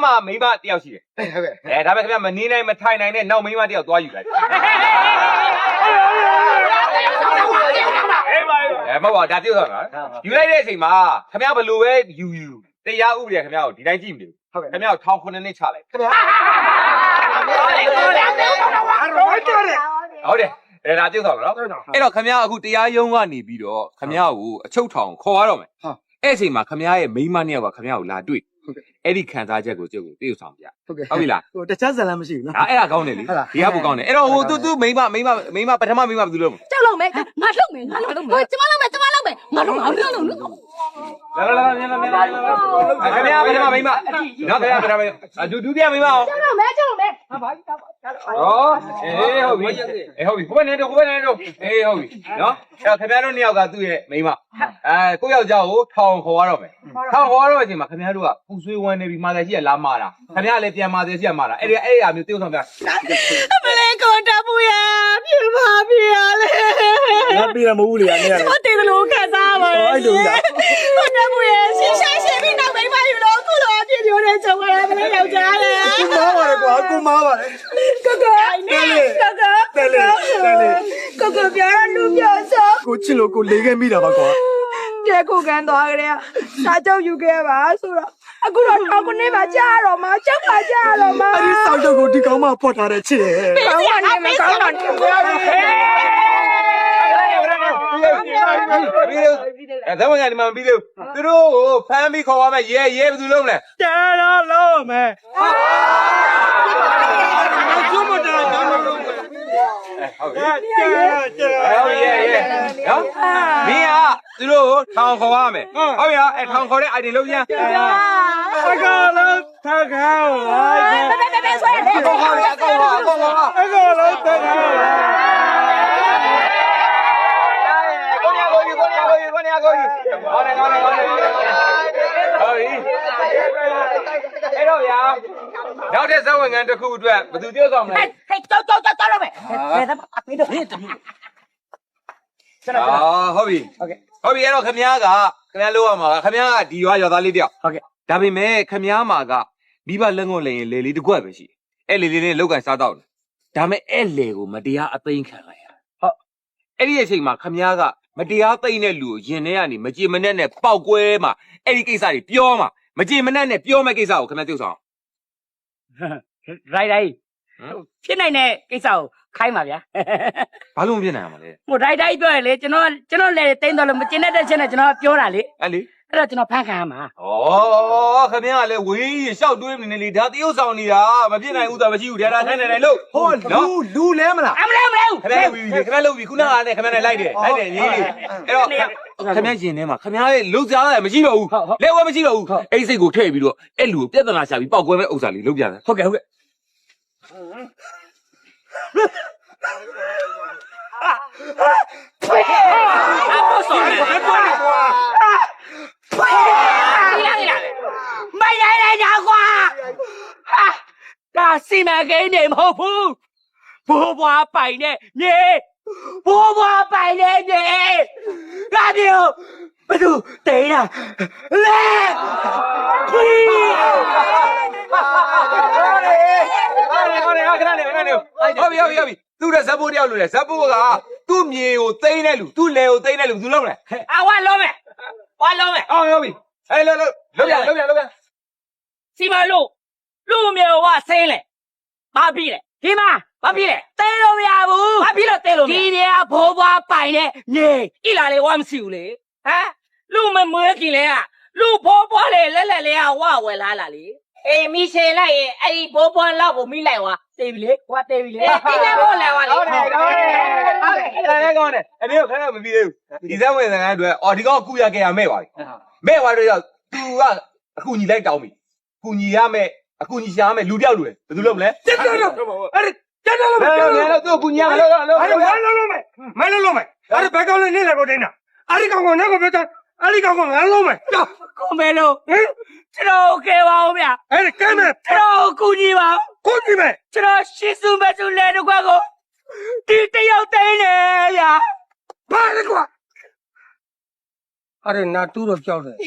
မှာမိမတယောက်ရှိတယ်ဟုတ်ကဲ့ဒါပေမဲ့ခင်ဗျာမနေနိုင်မထိုင်နိုင်နဲ့နောက်မိမတယောက်သွားယူလိုက်မဟုတ်ပါဒါပြုတ်သွားတာယူလိုက်တဲ့အချိန်မှာခင်ဗျားဘယ်လိုပဲယူတရားဥပဒေခင်ဗျားကိုဒီတိုင်းကြည့်မလို့ခင်ဗျားကို1900နှစ်ချလိုက်ခင်ဗျာဟုတ်တယ်ဒါပြုတ်သွားတာနော်အဲ့တော့ခင်ဗျားအခုတရားရုံးကနေပြီးတော့ခင်ဗျားကိုအချုပ်ထောင်ခေါ်ရတော့မယ်အဲ့အချိန်မှာခင်ဗျားရဲ့မိန်းမနှစ်ယောက်ကခင်ဗျားကိုလာတွေ့အဲ့ဒီခံစားချက်ကိုကျုပ်ကိုတည်ဆောင်ပြဟုတ်ပြီလားဟိုတခြားဇာတ်လမ်းမရှိဘူးနော်အဲ့ဒါကောင်းတယ်လေဒီကဘူးကောင်းတယ်အဲ့တော့ဟိုသူမိန်းမပထမမိန်းမဘယ်သူလုပ်မလဲကြောက်လို့မယ်ငါလုပ်မယ်ကျမလုပ်မယ်ငါလုပ်လာခင်ဗျားပထမမိန်းမနော်ခင်ဗျားပထမဒုတိယမိန်းမအောင်ကြောက်လို့မယ်ဟုတ်ပြီဘယ်နဲ့တော့အေးဟုတ်ပြီနော်အဲ့ခင်ဗျားတို့နှစ်ယောက်ကသူ့ရဲ့မိန်းမကိုယောက်ျားကိုထောင်ခေါ်ရတော့မယ်ထောင်ခေါ်ရတော့အချိန်မှာခင်ဗျားတို့ကပူဆွေးဝမ်းနေပြီးမာတယ်ရှိရလားမာတာခင်ဗျားလည်းပြန်မာတယ်ရှိရမာတာအဲ့အမျိုးတိကျဆောင်ပြမလေးကိုတပူရပြပါပြရလေငါပြေးရမဟုတ်လေအနေနဲ့我对着路看啥嘛？အဲ့လိုလား我这不也是山线比那没法有了，กู老爹有人走过来不能要家了。ကိုမားပါလေကွာကိုမားပါလေ哥哥，哥哥别让路边走。ကိုချစ်လို့ကိုလေးခဲ့မိတာပါကွာ这口干多个嘞，啥叫有干吧？说了，အခုတော့ထောင်ကနေမှာကြားတော့မှာကြောက်ပါကြတော့မှာအဲ့ဒီစောက်တော့ကိုဒီကောင်မှဖွက်ထားတဲ့ချစ်တယ်ကောင်းကနေမကောင်းတော့တယ်အဲ့ဒါမှငါဒီမှာမပြီးလို့သူတို့ကိုဖမ်းပြီးခေါ်ရမယ်ရဲဘယ်သူလုံးလဲတဲတော့လုံးမယ်ကျုပ်မတာတော့မလုံးဘူးဟုတ်ကဲ့ဟုတ်ရဲနော်မင်းကသူတို့ကိုထောင်ခေါ်ရမယ်ဟုတ်ရအဲ့ထောင်ခေါ်တဲ့ ID လုံးပြန်အကောင်လုံးထခေါင်းပဲဆွဲတယ်အကောင်လုံးထခေါင်းအကောင်လုံးထခေါင်းကိုနေဟောနေဟုတ်ပြီအဲ့တော့ဗျာနောက်တဲ့ဇဝင်ငန်းတစ်ခုအတွက်ဘယ်သူပြောဆောင်မလဲဟဲ့တော့တော့မယ်ဘယ်တော့မေးတော့ဟင်းတမီးဟုတ်ပြီအဲ့တော့ခမ ्या ကခမ ्या လို့ရမှာခမ ्या ကဒီရွာသားလေးတယောက်ဟုတ်ကဲ့ဒါပေမဲ့ခမ ्या မှာကမိဘလက်ငုံလေရင်လေလေးတစ်ခွက်ပဲရှိအဲ့လေလေးနဲ့လောက်ကန်စားတော့တယ်ဒါပေမဲ့အဲ့လေကိုမတရားအသိမ်းခံလိုက်ရဟုတ်အဲ့ဒီအချိန်မှာခမ ्या ကမတရားသိမ်းတဲ့လူကိုရင်ထဲကနေမကြည်မနဲ့ပေါက်ကွဲမှာအဲ့ဒီကိစ္စတွေပြောမှာမကြည်မနဲ့ပြောမဲ့ကိစ္စကိုခမ ्या ပြုတ်ဆောင်ရိုက်ဖြစ်နိုင်တဲ့ကိစ္စကိုခိုင်းပါဗျာဘာလို့မဖြစ်နိုင်မှာလဲဟိုရိုက်ပြောရလေကျွန်တော်လည်းတိမ့်တော့လို့မကျင်တဲ့ချက်နဲ့ကျွန်တော်ပြောတာလေအဲ့လေအဲ့တော့ကျွန်တော်ဖန်ခံရမှာဩခမ ्या ကလည်းဝေးရှောက်တွေးနေလေဒါတရုပ်ဆောင်နေတာမဖြစ်နိုင်ဘူးသာမရှိဘူးဒါနိုင်လို့ဟောလူလဲမလားမလဲခမ ्या လုပ်ပြီခုနကလည်းခမ ्या နဲ့လိုက်တယ်ရေးလေးအဲ့တော့ခမ ्या ရင်ထဲမှာခမ ्या ရဲ့လုံစားရတယ်မရှိတော့ဘူးလက်ဝဲမရှိတော့ဘူးအဲ့စိတ်ကိုထည့်ပြီးတော့အဲ့လူကိုပြဿနာရှာပြီးပေါက်ကွဲမဲ့ဥစ္စာလေးလုပ်ပြတယ်ဟုတ်ကဲ့不爽了，没来讲话，那西门给你毛铺，婆婆摆呢你，婆婆摆呢你，那就不就对了，来，呸！ဟုတ်ပြီသူ့ရဲ့ဇက်ဘိုးတယောက်လို့လေဇက်ဘိုးကသူ့မြေကိုသိမ်းတဲ့လူသူ့လယ်ကိုသိမ်းတဲ့လူသူလုံးလဲဝါလုံးမယ်ဟုတ်ပြီအဲ့လုံးပြန်စီမလူမျိုးဝဆင်းလေဘာပြီလေဒီမှာဘာပြီလေသိမ်းလို့မရဘူးဘာပြီလို့သိမ်းလို့ဒီနေကဘိုးဘွားပိုင်နေနေဣလာလေဝါမရှိဘူးလေဟမ်လူမမွေးခင်လေကလူဘိုးဘွားလေလက်လေကဝဝယ်လာလေအေးမိရှေလိုက်ရဲ့အဲ့ဒီဘိုးဘွားလောက်ကိုမိလိုက်ဝါတေးပြီလေဟွာတေးပြီလေတိကျဖို့လဲဝါလေဟုတ်တယ်ကောင်းတယ်အမေကခဏမပြီးသေးဘူးဒီဇက်ဝင်စကားအတွက်ဒီကောင်ကူရခဲ့ရမဲ့ပါပြီမဲ့သွားတော့ तू ကအကူညီလိုက်တောင်းပြီကူညီရမယ်အကူညီရှာမယ်လူတယောက်လူလေဘယ်သူလုပ်မလဲတက်တော့အဲ့တက်တော့လို့သူ့ကူညီရမယ်လို့မလုံးမယ်အဲ့ဘက်ကောင်လေးနေလည်းကိုတင်းတာအဲ့ဒီကောင်ကနောက်ကိုပြောတာအဲ့ဒီကောင်ကငါလုံးမယ်ကိုမဲလို့ကျွန်တော်ကဲပါဦးဗျအဲ့ဒီကဲမယ်ကျွန်တော်ကူညီပါကိုညီမယ်ကျွန်တော်ရှစ်စုမစုလဲတော့ကွာကိုဒီတယောက်တိုင်းနေရဘာလဲကွာအဲ့နာတူးတော့ကြောက်တယ်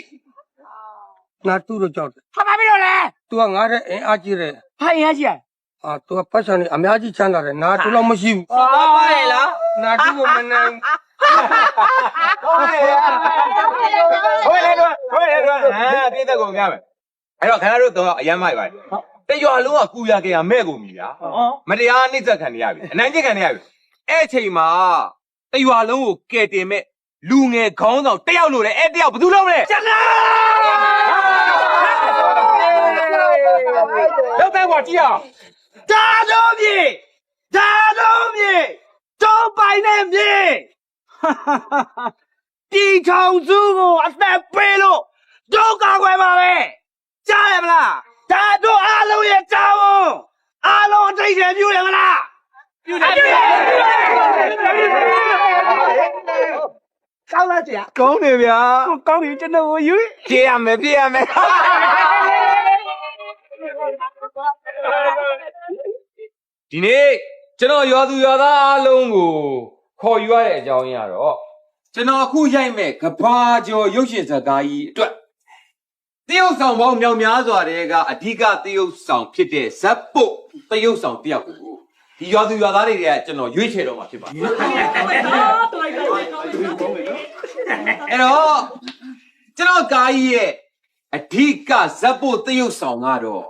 နာတူးတော့ကြောက်တယ်ဘာဖြစ်လို့လဲ तू तू ကငါတဲ့အင်အားကြီးတယ် ဟာရင်ကြီး အာ तू ကပတ်စံနေအများကြီးချမ်းသာတယ်နာတူတော့မရှိဘူး ဟာပါလေလား နာတူကိုမနိုင် ဟိုလေတော့ဟာပြည့်တဲ့ကုန်ရမယ်အဲ့တော့ခင်ဗျားတို့တော့အရမ်းမိုက်ပါတယ်တရွာလုံးကကူရကြရမဲ့ကုန်ပြီဗျာမတရားနှိမ့်သက်ခံနေရပြီအနိုင်ကျင့်ခံနေရပြီအဲ့အချိန်မှာတရွာလုံးကိုကဲတင်မဲ့လူငယ်ခေါင်းဆောင်တယောက်လို့လေအဲ့တယောက်ဘယ်သူလုပ်လဲကျွန်တော်လောက်တဲ့ကွာကြည့်အောင် ဒါတော့မြေတုံးပိုင်နဲ့မြေတီထောင်စုကိုအသက်ပေးလို့ဒုက္ခကွယ်ပါပဲကြားရမလားဒါတို့အားလုံးရဲ့ကြောင်းအားလုံးအတိတ်တွေပြုတယ်မလားပြုတယ်ကောင်းလားကြာ ကောင်းနေဗျာ ကောင်းပြီကျွန်တော်ယူ ပြေးရမယ်ဒီနေ့ကျွန်တော်ရွာသူရွာသားအားလုံးကိုခေါ်ယူရတဲ့အကြောင်းရင်းကတော့ကျွန်တော်အခုရိုက်မဲ့ကဘာကျော်ရုပ်ရှင်ဇာတ်ကားကြီးအတွက်တရုတ်ဆောင်ပေါင်းမြောက်များစွာတွေကအဓိကတရုတ်ဆောင်ဖြစ်တဲ့ဇက်ပုတ်တရုတ်ဆောင်တယောက်ကိုဒီရွာသူရွာသားတွေကကျွန်တော်ရွေးချယ်တော့မှာဖြစ်ပါတယ်အဲ့တော့ကျွန်တော်ကားကြီးရဲ့အဓိကဇက်ပုတ်တရုတ်ဆောင်ကတော့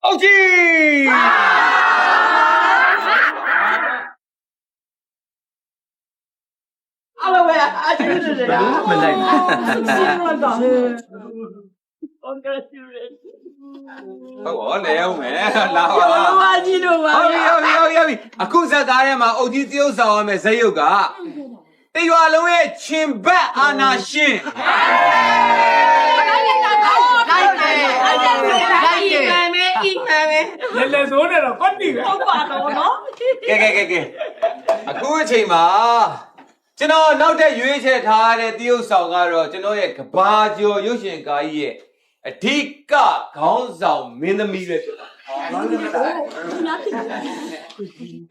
ဟုတ်ကြီး အားလုံးပဲအကျဉ်းတွေလားမလိုက်ဘူးဟုတ်ကဲ့ဟုတ်လေအောင်မယ်လာပါလား ဘာကြီးတို့ပါ ဟုတ်ပြီအခုဇက်သားထဲမှာအုတ်ကြီးတရုတ်ဆောင်ရမယ်ဇက်ရုပ်ကတရွာလုံးရဲ့ချင်းဘက်အာနာရှင်လေဆိုးနေတော့ကွတ်ပြီပဲဟုတ်ပါတော့နော် ကဲအခုအချိန်မှာကျွန်တော်နောက်ထပ်ရွေးချယ်ထားတဲ့တရုတ်ဆောင်ကတော့ကျွန်တော်ရဲ့ကဘာကျော်ရုပ်ရှင်ကားကြီးရဲ့အဓိကခေါင်းဆောင်မင်းသမီးပဲဖြစ်ပါတယ်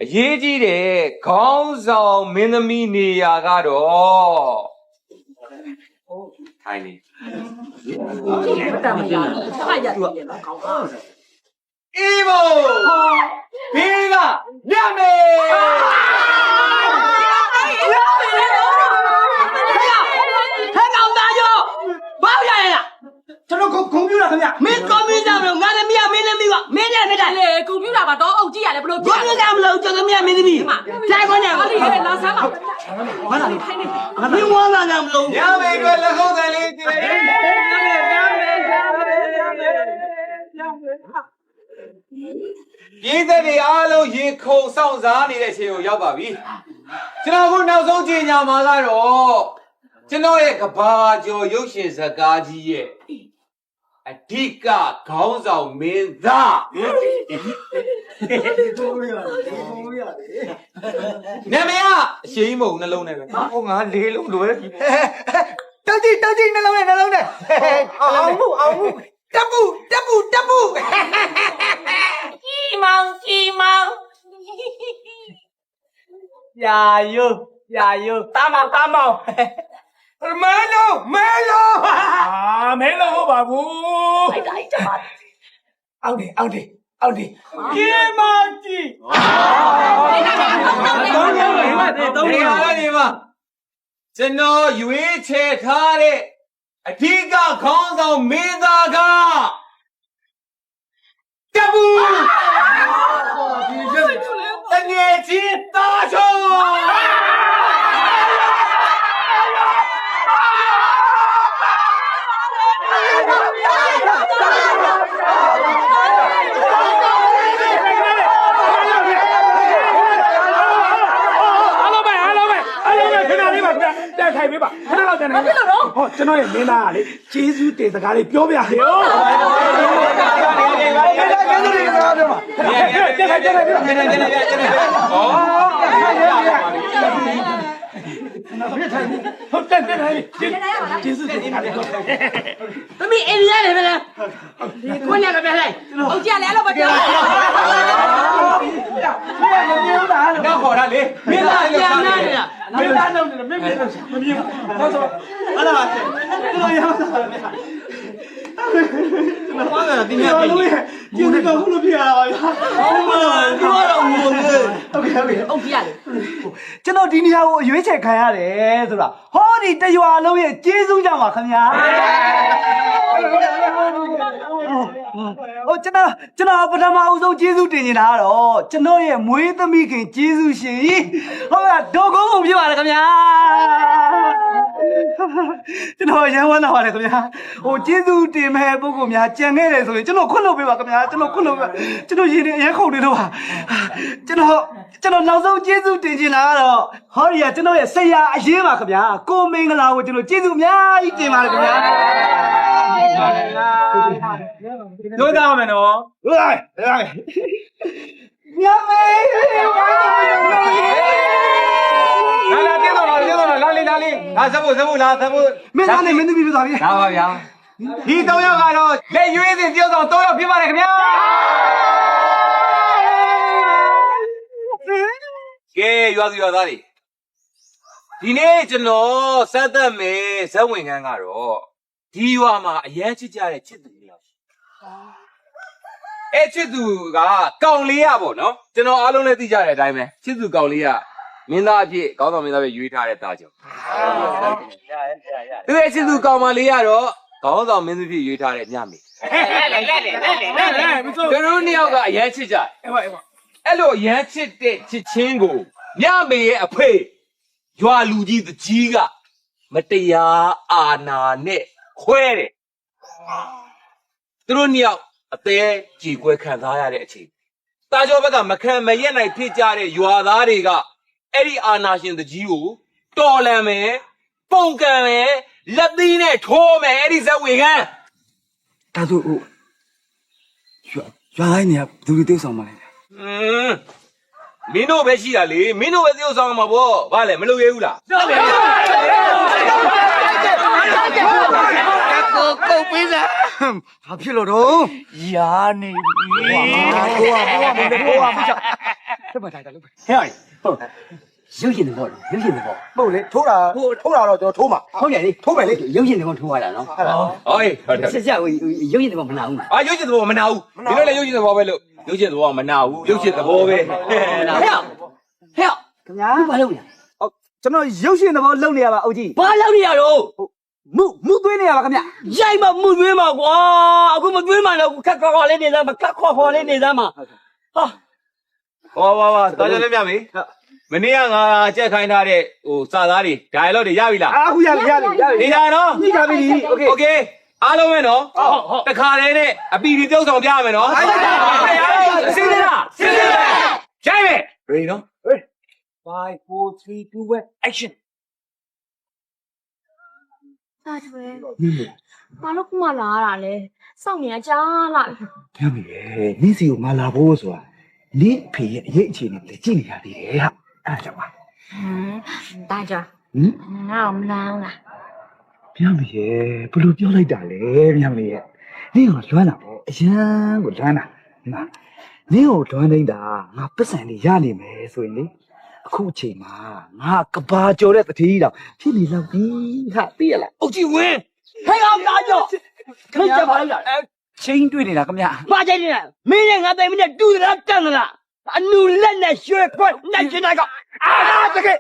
အရေးကြီးတယ်ခေါင်းဆောင်မင်းသမီးနေရာကတော့ထိုင်နေအေးဘောဘေးကညမေ ဟဲ့ကောင်သားရောဘာရရလားကျွန်တော်ကွန်ပျူတာခင်ဗျမင်းကွန်ပျူတာမလို့ငါလည်းမရမင်းလည်းမရမင်းလည်းမတတ်လေကွန်ပျူတာကတော့အုပ်ကြည့်ရတယ်ဘလို့ကွန်ပျူတာမလို့ကျွန်တော်မရမင်းသမီးဆိုင်ခွန်းနဲ့ဟုတ်တယ်လာဆမ်းပါဘာလာထိုင်နေမင်းဝမ်းလာကြမလို့ညမေအတွက်လက်ခုပ်တယ်လေးကြည့်ပြည်သက်တွေအားလုံးရေခုန်ဆောင်စားနေတဲ့အချိန်ကိုရောက်ပါပြီကျွန်တော်ကနောက်ဆုံးကြင်ညာမှာကတော့ကျွန်တော်ရဲ့ကဘာကျော်ရုပ်ရှင်ဇာတ်ကားကြီးရဲ့အဓိကခေါင်းဆောင်မင်းသားနာမည်ကအရှိန်မုံနှလုံးနဲ့ပဲဟောငါလေးလုံးလွယ်တောက်ကြည့်နှလုံးနဲ့အောင်မှုတပ်ပုကြီးမောင်ရာယုတာမောင်မဲလုံးမဲလို့ဟုတ်ပါဘူးအဲ့ဒါကြပါအောက်ဒီကြီးမောင်ကြီးသုံးရနေမှာကျွန်တော်ရွေးချယ်ထားတဲ့အဓိကခေါင်းဆောင်မင်းသားကတပူတငယ်ချင်းသားချုံထိုင်ပေးပါခဏလောက်တန်းနေဟောကျွန်တော်ရဲ့မင်းသားကလေကျေးဇူးတင်စကားလေးပြောပြဟေ့ကျေးဇူးတင်စကားပြောပါ ဟုတ်တယ်ကျေးဇူးတင်ပါတယ်သမီးအိမ်ရတယ်မလားဒီကိုညကပြန်လိုက်ဟုတ်ကြလေအဲ့လိုမပြောတော့ခေါ်တာလေမင်းသားပြန်လာနေတာ မင်းသားလုံးနေမင်းမင်းလုံးမမြင်ဟုတ်ဆိုအဲ့ဒါကျွန်တော်ရမ်းစားတယ်ဘာလဲဒီနေ့ကျေးဇူးတော်ခုလိုပြရတာပါဗျာဟုတ်ပါဘူးဒီကတော့ငိုနေဟုတ်ကဲ့ဟုတ်ကြလေ ကျွန်တော်ဒီနေရာကိုရွေးချယ်ခံရတယ်ဆိုတာဟောဒီတရွာလုံးရဲ့ကျေးဇူးကြောင့်ပါခင်ဗျာဟိုကျွန်တော်ပထမအဆုံးကျေးဇူးတင်နေတာကတော့ကျွန်တော်ရဲ့မွေးသမီးခင်ကျေးဇူးရှင်ဟုတ်ကဲ့ဒေါ်ကုန်းကုန်ပြပါလေခင်ဗျာကျွန်တော်ရမ်းဝမ်းသာပါတယ်ခင်ဗျာဟိုကျေးဇူးတင်မဲ့ပုဂ္ဂိုလ်များကြံခဲ့တယ်ဆိုရင်ကျွန်တော်ခွင့်လုပ်ပေးပါခင်ဗျာကျွန်တော်ခွင့်လုပ်ပေးကျွန်တော်ရည်နေအရင်ခုန်နေတော့ပါကျွန်တော်နောက်ဆုံးကျေးဇူးတင်ချင်တာကတော့ဟောဒီကကျွန်တော်ရဲ့ဆရာအရင်ပါခင်ဗျာကိုမင်္ဂလာကိုကျွန်တော်ကျေးဇူးအများကြီးတင်ပါတယ်ခင်ဗျာတို့သားမယ်နော်ဟိုးညမေးလာတင်းတော့လာလေးလာစဖို့လာစဖို့ မင်းသားနဲ့မင်းသမီးပြသွားပြီ လာပါဗျာဒီ၃ယောက်ကတော့လက်ရွေးစဉ်တယောက်ဆောင်၃ယောက်ဖြစ်ပါတယ်ခင်ဗျာကဲရွာသူရွာသားတွေဒီနေ့ကျွန်တော်စက်သက်မယ်ဇက်ဝင်ခန်းကတော့ဒီရွာမှာအရန်ချစ်ကြတဲ့ချစ်သူတွေရောက်ရှိချစ်သူကကောင်လေးရပေါ့နော်ကျွန်တော်အားလုံးလည်းသိကြတဲ့အတိုင်းပဲချစ်သူကောင်လေးကမင်းသားအဖြစ်ကောင်းဆောင်မင်းသားပဲရွေးထားတဲ့တာကြောင့်သူရဲ့ချစ်သူကောင်မလေးကတော့ကောင်းဆောင်မင်းသူဖြစ်ရွေးထားတဲ့ညမေကျွန်တော်နှစ်ယောက်ကအရန်ချစ်ကြတယ်အဲ့လိုအရန်ချစ်တဲ့ချစ်ချင်းကိုညမေရဲ့အဖေရွာလူကြီးတကြီးကမတရားအာဏာနဲ့ခွဲတယ်သူတို့နှစ်ယောက်အသေးကြေကွဲခံစားရတဲ့အချိန်တာကျော်ဘက်ကမခံမရက်နိုင်ဖြစ်ကြတဲ့ရွာသားတွေကအဲ့ဒီအာဏာရှင်တကြီးကိုတော်လန်မယ်ပုံကံမယ်လက်သီးနဲ့ထိုးမယ်အဲ့ဒီဇက်ဝင်ခန်း ဒါဆိုဟိုရွာတိုင်းနေကဘယ်သူတွေတိတ်ဆောင်ပါလဲမင်းတို့ပဲရှိတာလေမင်းတို့ပဲသိဥဆောင်မှာပေါ့ဗါလဲမလုပ်ရဘူးလားဟုတ်တယ်ကိုပေးစားဘာဖြစ်လို့တော့ယာနေပြီဟိုမကြောက်ဆက်မထိုင်တာလို့ဟဲ့ဟုတ်ရုပ်ရှင်တွေပေါ့ရုပ်ရှင်တွေပေါ့ဟုတ်လေထိုးတာတော့ကျွန်တော်ထိုးမှာဟုတ်တယ်လေထိုးမယ်လေရုပ်ရှင်တွေပေါ့ထိုးရတာနော်ဟုတ်တယ်ဆက်ဆက်ရုပ်ရှင်တွေပေါ့မနာဘူးရုပ်ရှင်တွေပေါ့မနာဘူးဒီလိုလေရုပ်ရှင်တွေပေါ့ပဲလို့ရုပ်ရှင်တွေပေါ့မနာဘူးရုပ်ရှင်တွေပေါ့ပဲဟဲ့ခင်ဗျာဘာလုပ်နေဟုတ်ကျွန်တော်ရုပ်ရှင်တွေပေါ့လုပ်နေရပါအုတ်ကြီးဘာလုပ်နေရတော့မှုသွင်းနေရပါခင်ဗျရိုက်မမှုသွင်းမှာကွာအခုမသွင်းမှလည်းခက်ခေါ်လေးနေသားမခက်ခေါ်လေးနေသားမှာဟာတာကြလည်းမြမေမနေ့ကငါကြက်ခိုင်းထားတဲ့ဟိုစာသားတွေ dialogue တွေရပြီလားအခုရပြီနေကြနော်ညှိကြပြီโอเคအားလုံးပဲနော်တခါတည်းနဲ့အပီဒီတုပ်ဆောင်ပြရမယ်နော်စဉ်းစားလားရိုက်မယ် ready နော် 5 4 3 2 1 action 大锤，马路kumaလာတာလဲစောင့်နေရကြာလာ ညမေနင်းစီကိုငါလာဖို့ဆိုတာနင်းဖေရဲ့အရေးအခြေအနေကိုကြည့်နေရသေးတယ်ဟာအဲ့ဒါကြောင့်ပါ大จ๋ငါ့ကိုမလာဘူးလားညမေဘယ်လိုပြောလိုက်တာလဲညမေရဲ့နင်းကလွမ်းတာပေါ့အရန်ကိုလွမ်းတာနင်းကိုလွမ်းနေတာငါပတ်စံလေးရနေမယ်ဆိုရင်လေအခုအချိန်မှာငါကဘာကြော်တဲ့တတိတောင်ဖြစ်နေလောက်ပြီဟာသိရလားအုတ်ကြီးဝင်းဟဲ့အောင်သားကြောခင်းကြပါလိုက်လားချင်းတွေ့နေတာခင်ဗျာဘာချိန်နေတာမင်းနဲ့ငါတိုင်မင်းနဲ့တူတာတန်လားအနူလက်နဲ့ရွှေခွက်နိုင်ချင်တာကအာတကယ်